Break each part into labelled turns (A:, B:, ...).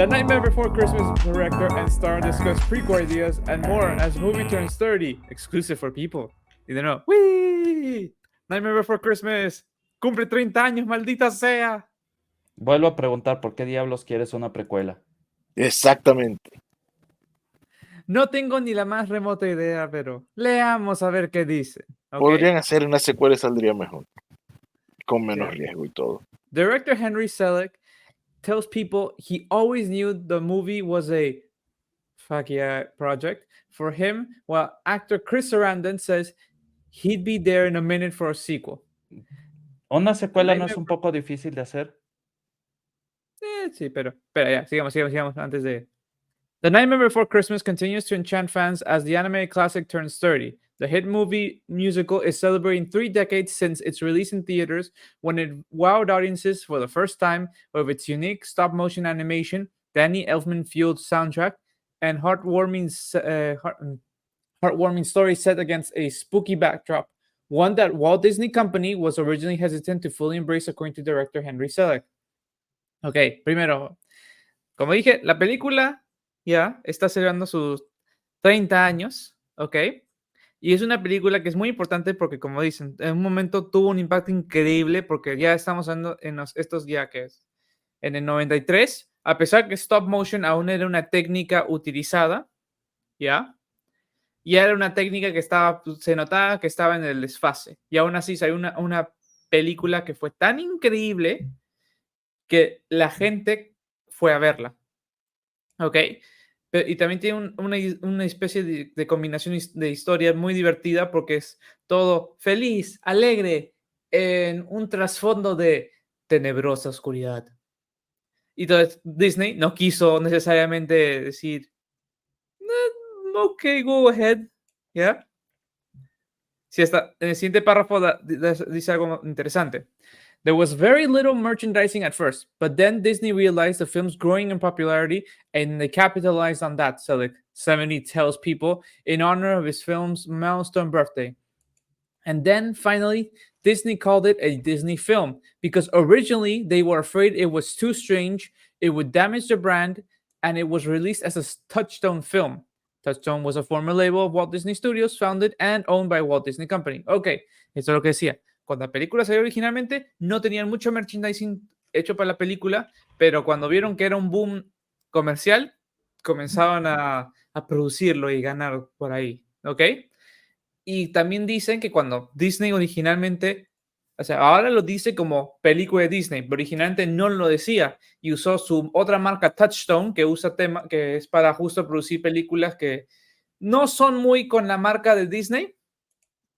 A: The Nightmare Before Christmas director and star discuss prequel ideas and more as movie turns 30, exclusive for people. Y de nuevo, ¡wii! Nightmare Before Christmas cumple 30 años, maldita sea.
B: Vuelvo a preguntar, ¿por qué diablos quieres una precuela?
C: Exactamente.
A: No tengo ni la más remota idea, pero leamos a ver qué dice. ¿Okay?
C: Podrían hacer una secuela y saldría mejor. Con menos riesgo y todo.
A: Director Henry Selick tells people he always knew the movie was a fuck yeah project for him, while actor Chris Sarandon says he'd be there in a minute for a sequel.
B: ¿Una secuela no es un poco difícil de hacer?
A: Sí, pero ya, sigamos antes de... The Nightmare Before Christmas continues to enchant fans as the animated classic turns 30. The hit movie musical is celebrating 3 decades since its release in theaters, when it wowed audiences for the first time with its unique stop-motion animation, Danny Elfman-fueled soundtrack, and heartwarming story set against a spooky backdrop, one that Walt Disney Company was originally hesitant to fully embrace, according to director Henry Selick. Ok, primero, como dije, la película ya está celebrando sus 30 años, ¿ok? Y es una película que es muy importante porque, como dicen, en un momento tuvo un impacto increíble porque ya estamos hablando en estos ya que es en el 93, a pesar que stop motion aún era una técnica utilizada, ¿ya? Y era una técnica que estaba, se notaba que estaba en el desfase. Y aún así salió una película que fue tan increíble que la gente fue a verla. ¿Ok? Y también tiene una especie de combinación de historia muy divertida porque es todo feliz, alegre, en un trasfondo de tenebrosa oscuridad. Y entonces Disney no quiso necesariamente decir, ok, go ahead, ¿ya? Si está, en el siguiente párrafo dice algo interesante. There was very little merchandising at first, but then Disney realized the film's growing in popularity and they capitalized on that, Selick 70 tells people, in honor of his film's milestone birthday. And then finally, Disney called it a Disney film because originally they were afraid it was too strange, it would damage the brand, and it was released as a Touchstone film. Touchstone was a former label of Walt Disney Studios, founded and owned by Walt Disney Company. Ok, eso es lo que decía. Cuando la película salió originalmente, no tenían mucho merchandising hecho para la película, pero cuando vieron que era un boom comercial, comenzaban a producirlo y ganar por ahí. ¿Ok? Y también dicen que cuando Disney originalmente, o sea, ahora lo dice como película de Disney, pero originalmente no lo decía y usó su otra marca Touchstone que usa que es para justo producir películas que no son muy con la marca de Disney,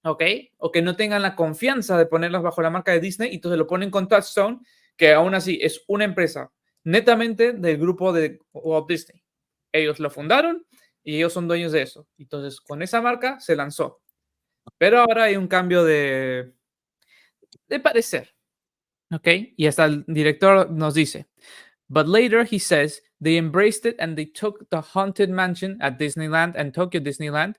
A: ¿ok? O que no tengan la confianza de ponerlas bajo la marca de Disney y entonces lo ponen con Touchstone, que aún así es una empresa netamente del grupo de Walt Disney. Ellos lo fundaron y ellos son dueños de eso. Entonces, con esa marca se lanzó. Pero ahora hay un cambio de parecer, ¿ok? Y hasta el director nos dice, but later he says they embraced it and they took the Haunted Mansion at Disneyland and Tokyo Disneyland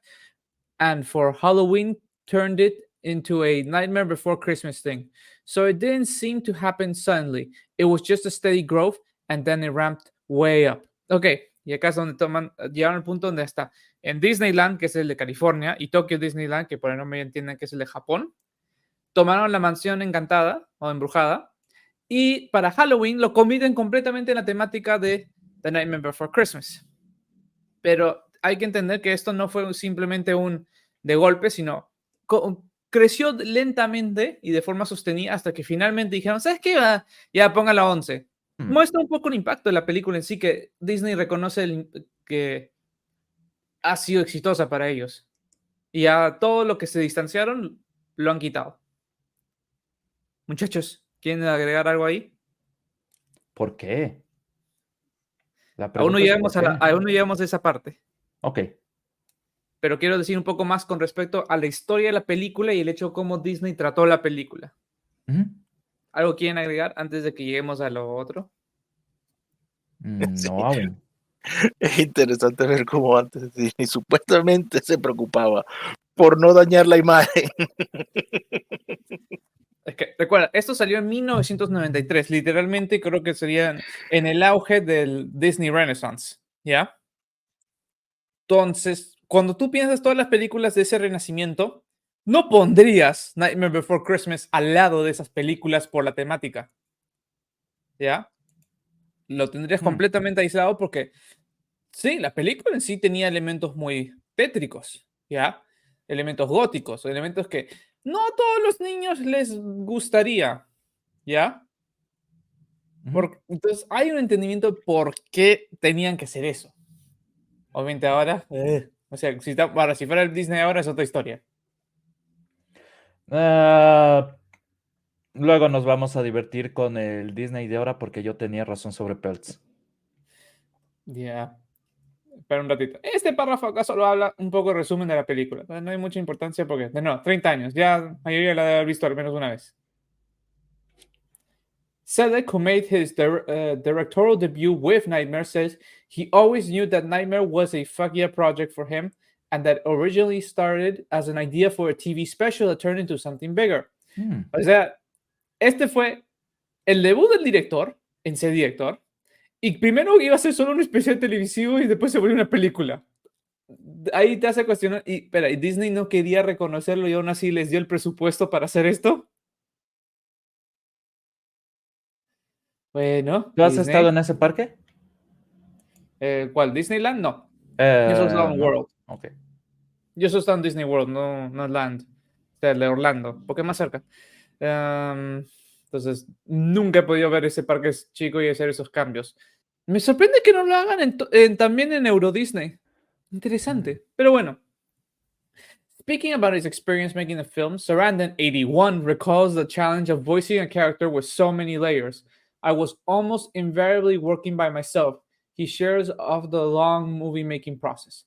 A: and for Halloween turned it into a Nightmare Before Christmas thing. So it didn't seem to happen suddenly. It was just a steady growth and then it ramped way up. Ok, y acá es donde llegaron al punto donde está en Disneyland, que es el de California, y Tokyo Disneyland, que por el nombre entienden que es el de Japón, tomaron la mansión encantada o embrujada y para Halloween lo convierten completamente en la temática de The Nightmare Before Christmas. Pero hay que entender que esto no fue simplemente un de golpe, sino creció lentamente y de forma sostenida hasta que finalmente dijeron, ¿sabes qué? Ya ponga la 11. Muestra un poco el impacto de la película en sí, que Disney reconoce que ha sido exitosa para ellos. Y a todo lo que se distanciaron, lo han quitado. Muchachos, ¿quieren agregar algo ahí?
B: ¿Por qué?
A: Aún no llegamos a esa parte.
B: Ok.
A: Pero quiero decir un poco más con respecto a la historia de la película y el hecho de cómo Disney trató la película. ¿Algo quieren agregar antes de que lleguemos a lo otro?
B: No aún.
C: Es interesante ver cómo antes Disney supuestamente se preocupaba por no dañar la imagen.
A: Es que recuerda, esto salió en 1993, literalmente creo que sería en el auge del Disney Renaissance, ¿ya? Entonces, cuando tú piensas todas las películas de ese renacimiento, no pondrías Nightmare Before Christmas al lado de esas películas por la temática, ¿ya? Lo tendrías
B: Hmm.
A: completamente aislado porque, sí, la película en sí tenía elementos muy tétricos, ¿ya? Elementos góticos, elementos que no a todos los niños les gustaría, ¿ya?
B: Ujú.
A: Entonces, hay un entendimiento de por qué tenían que hacer eso. Obviamente ahora, o sea, ahora, si fuera el Disney ahora es otra historia.
B: Ah, luego nos vamos a divertir con el Disney de ahora porque yo tenía razón sobre Peltz.
A: Ya, espera un ratito. Este párrafo acá solo habla un poco de resumen de la película. No hay mucha importancia porque, no, 30 años, ya la mayoría la debe haber visto al menos una vez. Selleck, who made his directorial debut with Nightmare, says he always knew that Nightmare was a fuck yeah project for him and that originally started as an idea for a TV special that turned into something bigger.
B: Hmm.
A: O sea, este fue el debut del director en ser director y primero iba a ser solo un especial televisivo y después se volvió una película. Ahí te hace cuestionar, y espera, ¿y Disney no quería reconocerlo y aún así les dio el presupuesto para hacer esto? Bueno,
B: ¿Tú has estado
A: Disney.
B: en ese parque?
A: ¿Cuál? ¿Disneyland? No. Eso es Land
B: No.
A: World.
B: Ok.
A: Yo eso está en Disney World, no es Land. O sea, el de Orlando, porque es más cerca. Entonces, nunca he podido ver ese parque chico y hacer esos cambios. Me sorprende que no lo hagan también en Euro Disney. Interesante. Pero bueno. Speaking about his experience making the film, Sarandon, 81, recalls the challenge of voicing a character with so many layers. I was almost invariably working by myself. He shares of the long movie making process.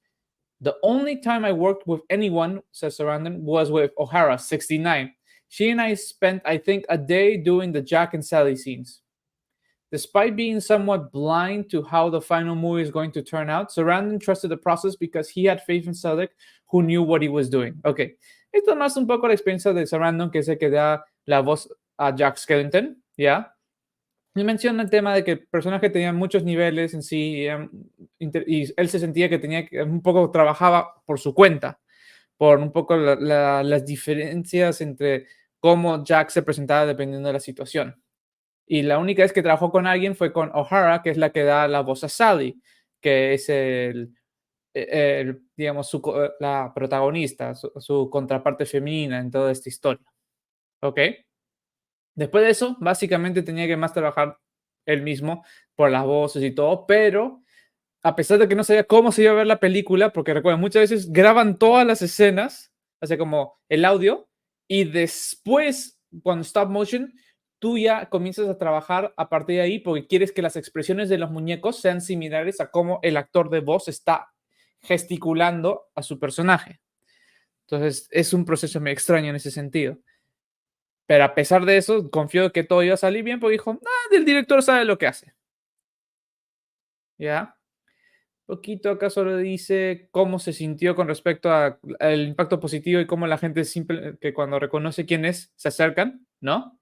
A: The only time I worked with anyone, says Sarandon, was with O'Hara, 69. She and I spent, I think, a day doing the Jack and Sally scenes. Despite being somewhat blind to how the final movie is going to turn out, Sarandon trusted the process because he had faith in Selleck, who knew what he was doing. Ok, esto es más un poco la experiencia de Sarandon, que es el que da la voz a Jack Skellington, ¿ya? Y menciona el tema de que el personaje tenía muchos niveles en sí y él se sentía que tenía que un poco trabajaba por su cuenta, por un poco las diferencias entre cómo Jack se presentaba dependiendo de la situación. Y la única vez que trabajó con alguien fue con O'Hara, que es la que da la voz a Sally, que es digamos, la protagonista, su contraparte femenina en toda esta historia. ¿Ok? Después de eso, básicamente tenía que más trabajar él mismo por las voces y todo, pero a pesar de que no sabía cómo se iba a ver la película, porque recuerden, muchas veces graban todas las escenas, o sea, como el audio, y después, cuando stop motion, tú ya comienzas a trabajar a partir de ahí porque quieres que las expresiones de los muñecos sean similares a cómo el actor de voz está gesticulando a su personaje. Entonces, es un proceso muy extraño en ese sentido. Pero a pesar de eso, confío que todo iba a salir bien porque dijo, el director sabe lo que hace. ¿Ya? Poquito acá solo dice cómo se sintió con respecto al impacto positivo y cómo la gente simple, que cuando reconoce quién es, se acercan, ¿no?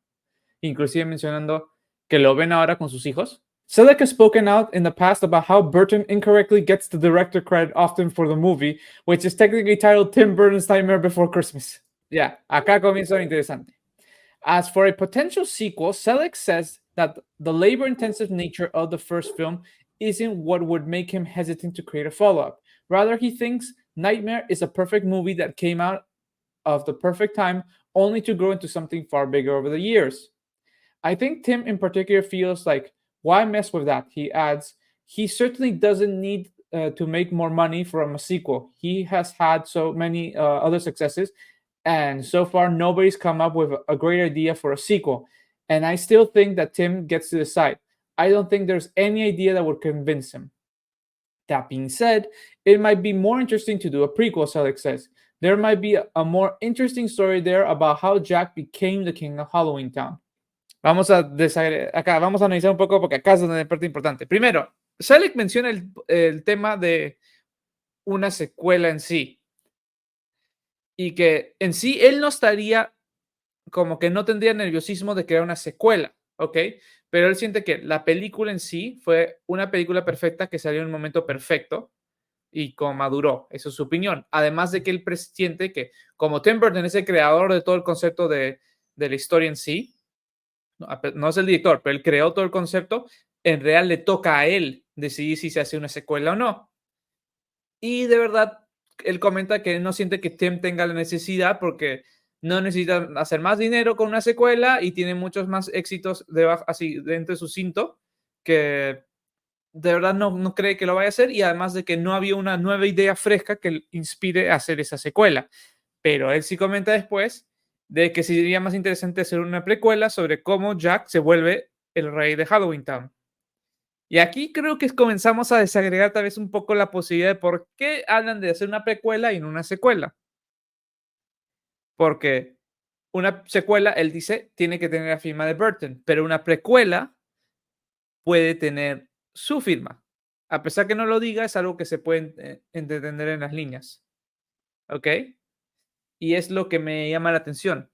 A: Inclusive mencionando que lo ven ahora con sus hijos. Selleck has spoken out in the past about how Burton incorrectly gets the director credit often for the movie, which is technically titled Tim Burton's Nightmare Before Christmas. Ya, acá comienza lo interesante. As for a potential sequel, Selleck says that the labor-intensive nature of the first film isn't what would make him hesitant to create a follow-up. Rather, he thinks Nightmare is a perfect movie that came out of the perfect time, only to grow into something far bigger over the years. I think Tim in particular feels like, why mess with that? He adds, he certainly doesn't need to make more money from a sequel. He has had so many other successes, and so far nobody's come up with a great idea for a sequel. And I still think that Tim gets to decide. I don't think there's any idea that would convince him. That being said, it might be more interesting to do a prequel, Selleck says. There might be a more interesting story there about how Jack became the king of Halloween Town. Vamos a analizar un poco porque acá es donde es parte importante. Primero, Selleck menciona el tema de una secuela en sí. Y que en sí él no estaría como que no tendría nerviosismo de crear una secuela, ¿ok? Pero él siente que la película en sí fue una película perfecta que salió en un momento perfecto y como maduró, eso es su opinión. Además de que él siente que como Tim Burton es el creador de todo el concepto de la historia en sí, no es el director, pero él creó todo el concepto, en real le toca a él decidir si se hace una secuela o no. Y de verdad, él comenta que no siente que Tim tenga la necesidad porque no necesita hacer más dinero con una secuela y tiene muchos más éxitos así dentro de su cinto que de verdad no cree que lo vaya a hacer y además de que no había una nueva idea fresca que le inspire a hacer esa secuela. Pero él sí comenta después de que sería más interesante hacer una precuela sobre cómo Jack se vuelve el rey de Halloween Town. Y aquí creo que comenzamos a desagregar tal vez un poco la posibilidad de por qué hablan de hacer una precuela y no una secuela. Porque una secuela, él dice, tiene que tener la firma de Burton, pero una precuela puede tener su firma. A pesar que no lo diga, es algo que se puede entender en las líneas. ¿Ok? Y es lo que me llama la atención.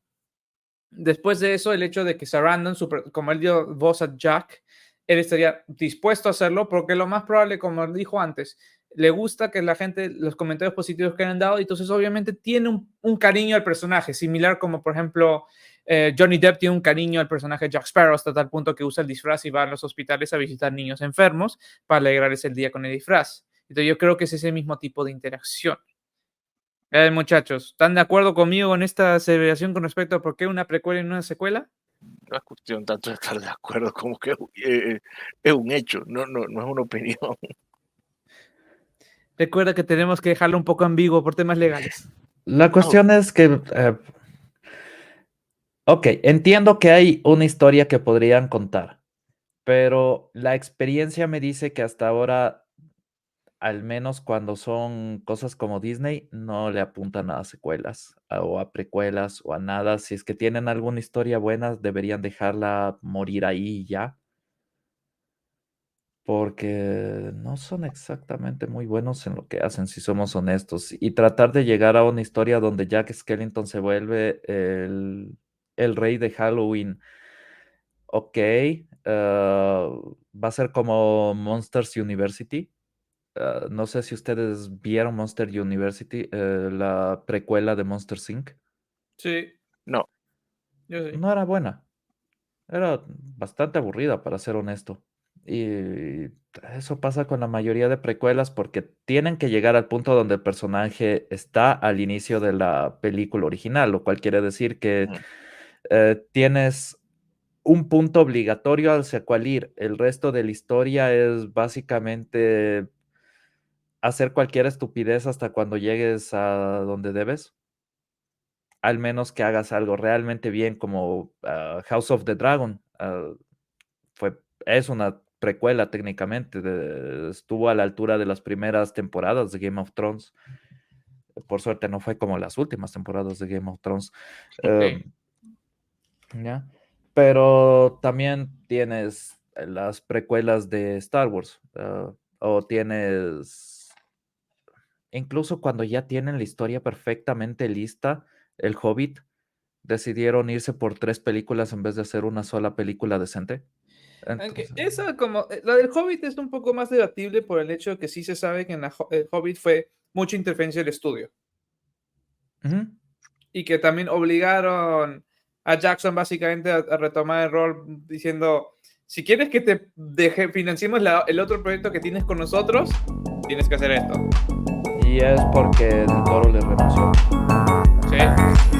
A: Después de eso, el hecho de que Sarandon, como él dio voz a Jack, él estaría dispuesto a hacerlo porque lo más probable, como dijo antes, le gusta que la gente, los comentarios positivos que han dado, y entonces obviamente tiene un cariño al personaje, similar como por ejemplo Johnny Depp tiene un cariño al personaje Jack Sparrow hasta tal punto que usa el disfraz y va a los hospitales a visitar niños enfermos para alegrarles el día con el disfraz. Entonces yo creo que es ese mismo tipo de interacción. Muchachos, ¿están de acuerdo conmigo en esta aseveración con respecto a por qué una precuela y no una secuela?
C: No es cuestión tanto de estar de acuerdo, como que es un hecho, no es una opinión.
A: Recuerda que tenemos que dejarlo un poco ambiguo por temas legales.
B: La cuestión es que, ok, entiendo que hay una historia que podrían contar, pero la experiencia me dice que hasta ahora, al menos cuando son cosas como Disney, no le apuntan a secuelas o a precuelas o a nada. Si es que tienen alguna historia buena, deberían dejarla morir ahí y ya. Porque no son exactamente muy buenos en lo que hacen, si somos honestos. Y tratar de llegar a una historia donde Jack Skellington se vuelve el rey de Halloween, ok, va a ser como Monsters University. No sé si ustedes vieron Monster University, la precuela de Monster Inc.
A: Sí,
C: No,
A: yo sí.
B: No era buena, era bastante aburrida, para ser honesto. Y eso pasa con la mayoría de precuelas porque tienen que llegar al punto donde el personaje está al inicio de la película original, lo cual quiere decir que
C: Ujú.
B: tienes un punto obligatorio hacia cual ir. El resto de la historia es básicamente hacer cualquier estupidez hasta cuando llegues a donde debes. Al menos que hagas algo realmente bien como House of the Dragon. Es una precuela técnicamente, estuvo a la altura de las primeras temporadas de Game of Thrones. Por suerte no fue como las últimas temporadas de Game of Thrones.
A: Ok.
B: ¿Ya? Pero también tienes las precuelas de Star Wars, o tienes, incluso cuando ya tienen la historia perfectamente lista, El Hobbit, decidieron irse por 3 películas en vez de hacer una sola película decente.
A: Aunque
B: Entonces,
A: esa como la del Hobbit es un poco más debatible por el hecho de que sí se sabe que en el Hobbit fue mucha interferencia del estudio
B: ujú.
A: y que también obligaron a Jackson básicamente a retomar el rol diciendo, si quieres que te financiemos el otro proyecto que tienes con nosotros, tienes que hacer esto.
B: Y es porque Del Toro le renunció.
A: ¿Sí?